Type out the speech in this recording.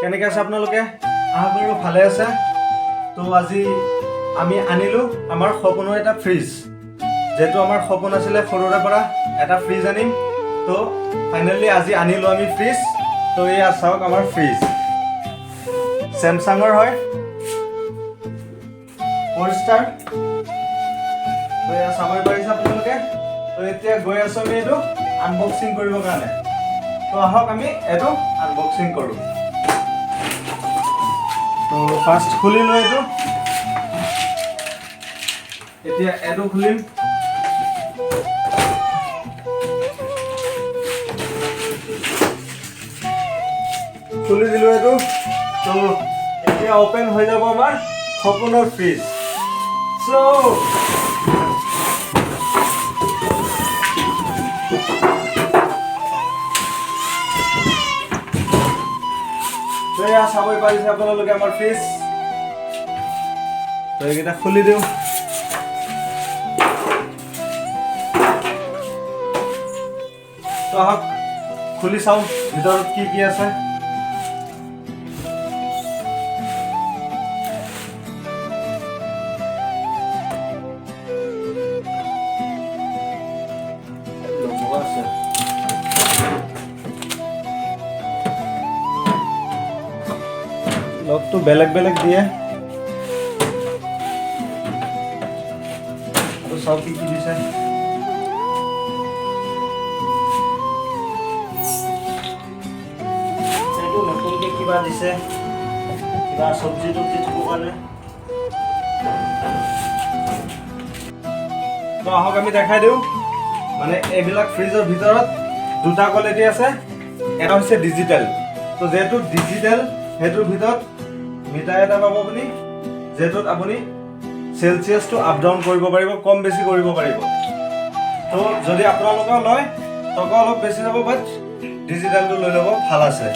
কেনেকৈ আছে আপোনালোকে? আশা কৰোঁ ভালে আছে। তো আজি আমি আনিলোঁ আমাৰ সপোনৰ এটা ফ্ৰিজ। যেহেতু আমাৰ সপোন আছিলে সৰুৰে পৰা এটা ফ্ৰিজ আনিম, তো ফাইনেলি আজি আনিলোঁ আমি ফ্ৰিজ। তো এয়া চাওক আমাৰ ফ্ৰিজ, চেমচাঙৰ হয়, 4 ষ্টাৰ। তো এয়া চাবই পাৰিছে আপোনালোকে। তো এতিয়া গৈ আছোঁ আমি এইটো আনবক্সিং কৰিবৰ কাৰণে। তো আহক আমি এইটো আনবক্সিং কৰোঁ। তো ফাৰ্ষ্ট খুলিলোঁ এইটো। এতিয়া এইটো খুলিম। খুলি দিলোঁ এইটো। তো এতিয়া অপেন হৈ যাব আমাৰ সপোনৰ ফ্ৰিজ। এয়া চাবই পাৰিছে আপোনালোকে আমাৰ ফ্ৰিজ। তো এইকেইটা খুলি দিওঁ। তো আহক খুলি চাওঁ ভিতৰত কি কি আছে। লগটো বেলেগ বেলেগ দিয়ে। আৰু চাওক কি কি দিছে। এইটো নতুনকৈ কিবা দিছে, কিবা চব্জি তব্জি থ'বৰ কাৰণে। তো আহক আমি দেখাই দিওঁ। মানে এইবিলাক ফ্ৰিজৰ ভিতৰত দুটা কোৱালিটি আছে। এটা হৈছে ডিজিটেল। তো যিহেতু ডিজিটেল, সেইটোৰ ভিতৰত মিটাৰ এটা পাব আপুনি, যিহেতুত আপুনি চেলচিয়াছটো আপ ডাউন কৰিব পাৰিব, কম বেছি কৰিব পাৰিব। তো যদি আপোনালোকেও লয় টকা অলপ বেছি যাব, বাট ডিজিটেলটো লৈ ল'ব, ভাল আছে।